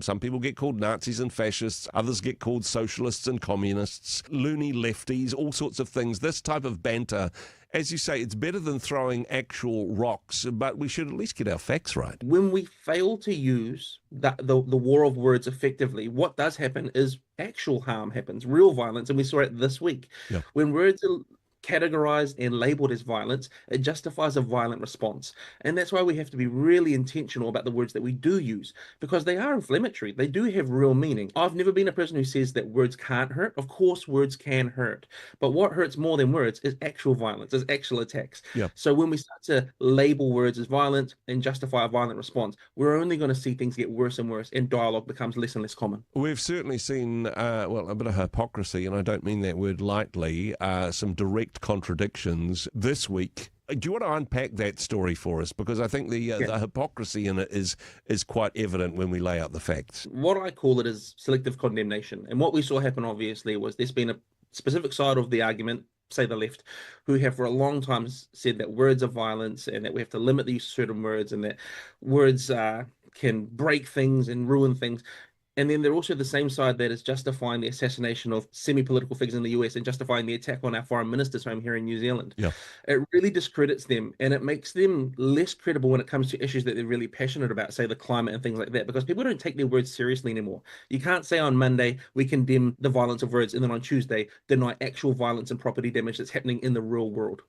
Some people get called Nazis and fascists, others get called socialists and communists, loony lefties, all sorts of things. This type of banter, as you say, it's better than throwing actual rocks, but we should at least get our facts right. When we fail to use the war of words effectively, what does happen is actual harm happens, real violence, and we saw it this week. Yeah. When words are categorized and labeled as violence, it justifies a violent response. And that's why we have to be really intentional about the words that we do use, because they are inflammatory. They do have real meaning. I've never been a person who says that words can't hurt. Of course, words can hurt. But what hurts more than words is actual violence, is actual attacks. Yeah. So when we start to label words as violent and justify a violent response, we're only going to see things get worse and worse, and dialogue becomes less and less common. We've certainly seen, a bit of hypocrisy, and I don't mean that word lightly, some direct contradictions this week. Do you want to unpack that story for us? Because I think the hypocrisy in it is quite evident when we lay out the facts. What I call it is selective condemnation. And what we saw happen, obviously, was there's been a specific side of the argument, say the left, who have for a long time said that words are violence and that we have to limit these certain words and that words can break things and ruin things. And then they're also the same side that is justifying the assassination of semi-political figures in the US and justifying the attack on our foreign minister's home here in New Zealand. Yeah. It really discredits them, and it makes them less credible when it comes to issues that they're really passionate about, say the climate and things like that, because people don't take their words seriously anymore. You can't say on Monday, we condemn the violence of words, and then on Tuesday, deny actual violence and property damage that's happening in the real world.